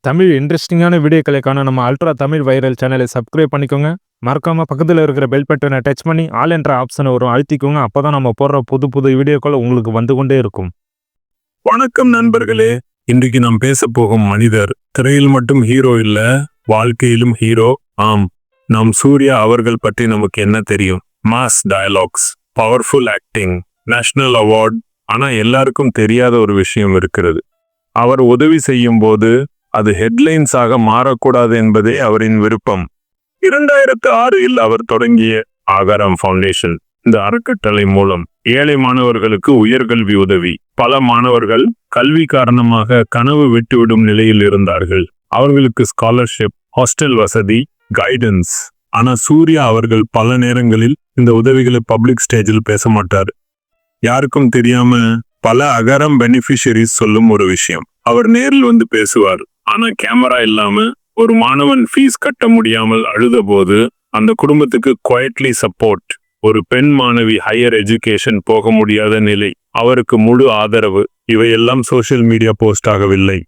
தமிழ் இன்ட்ரெஸ்டிங்கான வீடியோக்களுக்கான நம்ம ultra Tamil viral சேனலை சப்ஸ்கிரைப் பண்ணிக்கோங்க. மறக்காம பக்கத்தில் இருக்கிற பெல் பட்டனை டச் பண்ணி ஆல் என்ற ஆப்ஷனை வரும் அழுத்திக்கோங்க. அப்பதான் நம்ம போடுற புது புது வீடியோக்கள் உங்களுக்கு வந்து கொண்டே இருக்கும். வணக்கம் நண்பர்களே, இன்றைக்கு நாம் பேச போகும் மனிதர் திரையில் மட்டும் ஹீரோ இல்ல, வாழ்க்கையிலும் ஹீரோ. ஆம், நாம் சூர்யா அவர்கள் பற்றி நமக்கு என்ன தெரியும்? Mass dialogues, powerful acting, national award. ஆனா எல்லாருக்கும் தெரியாத ஒரு விஷயம் இருக்கிறது. அவர் உதவி செய்யும் போது அது ஹெட்லைன்ஸாக மாறக்கூடாது என்பதே அவரின் விருப்பம். 2006இல் அவர் தொடங்கிய ஆகாரம் ஃபவுண்டேஷன், இந்த அறக்கட்டளை மூலம் ஏழை மாணவர்களுக்கு உயர்கல்வி உதவி. பல மாணவர்கள் கல்வி காரணமாக கனவு விட்டுவிடும் நிலையில் இருந்தார்கள். அவர்களுக்கு ஸ்காலர்ஷிப், ஹாஸ்டல் வசதி, கைடன்ஸ். ஆனா சூர்யா அவர்கள் பல நேரங்களில் இந்த உதவிகளை பப்ளிக் ஸ்டேஜில் பேச மாட்டார். யாருக்கும் தெரியாம பல அகரம் பெனிஃபிஷரிஸ் சொல்லும் ஒரு விஷயம். அவர் நேரில் வந்து பேசுவார். ஆனா கேமரா இல்லாம ஒரு மாணவன் ஃபீஸ் கட்ட முடியாமல் அழுத போது அந்த குடும்பத்துக்கு குவைட்லி சப்போர்ட். ஒரு பெண் மாணவி ஹையர் எஜுகேஷன் போக முடியாத நிலை, அவருக்கு முழு ஆதரவு. இவையெல்லாம் சோசியல் மீடியா போஸ்ட் ஆகவில்லை.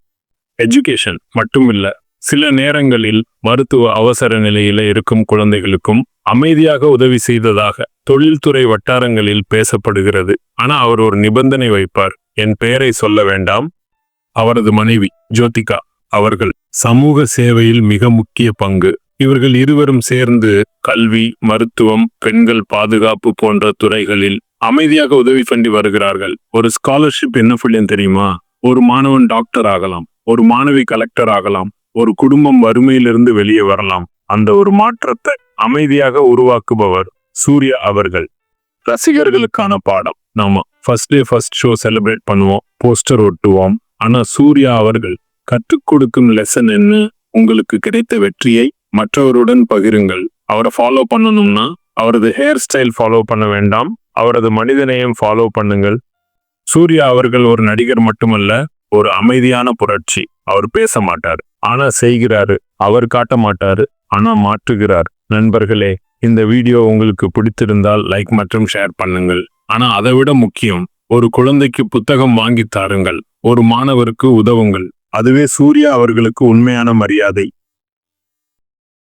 எஜுகேஷன் மட்டுமில்ல, சில நேரங்களில் மருத்துவ அவசர நிலையில இருக்கும் குழந்தைகளுக்கும் அமைதியாக உதவி செய்ததாக தொழில்துறை வட்டாரங்களில் பேசப்படுகிறது. ஆனா அவர் ஒரு நிபந்தனை வைப்பார். என் பெயரை சொல்ல வேண்டாம். அவரது மனைவி ஜோதிகா அவர்கள் சமூக சேவையில் மிக முக்கிய பங்கு. இவர்கள் இருவரும் சேர்ந்து கல்வி, மருத்துவம், பெண்கள் பாதுகாப்பு போன்ற துறைகளில் அமைதியாக உதவி பண்ணி வருகிறார்கள். ஒரு ஸ்காலர்ஷிப் என்ன புள்ளியம் தெரியுமா? ஒரு மாணவன் டாக்டர் ஆகலாம், ஒரு மாணவி கலெக்டர் ஆகலாம், ஒரு குடும்பம் வறுமையிலிருந்து வெளியே வரலாம். அந்த ஒரு மாற்றத்தை அமைதியாக உருவாக்குபவர் சூர்யா அவர்கள். ரசிகர்களுக்கான பாடம். நாம first day first show celebrate பண்ணுவோம், போஸ்டர் ஒட்டுவோம். ஆனா சூர்யா அவர்கள் கற்றுக் கொடுக்கும் லெசன் என்ன? உங்களுக்கு கிடைத்த வெற்றியை மற்றவருடன் பகிருங்கள். அவரை ஃபாலோ பண்ணணும்னா அவரது ஹேர் ஸ்டைல் ஃபாலோ பண்ண வேண்டாம், அவரது மனிதனையும் ஃபாலோ பண்ணுங்கள். சூர்யா அவர்கள் ஒரு நடிகர் மட்டுமல்ல, ஒரு அமைதியான புரட்சி. அவர் பேச மாட்டார், ஆனா செய்கிறாரு. அவர் காட்ட மாட்டாரு, ஆனா மாற்றுகிறார். நண்பர்களே, இந்த வீடியோ உங்களுக்கு பிடித்திருந்தால் லைக் மற்றும் ஷேர் பண்ணுங்கள். ஆனா அதை விட முக்கியம், ஒரு குழந்தைக்கு புத்தகம் வாங்கி தாருங்கள், ஒரு மாணவருக்கு உதவுங்கள். அதுவே சூர்யா அவர்களுக்கு உண்மையான மரியாதை.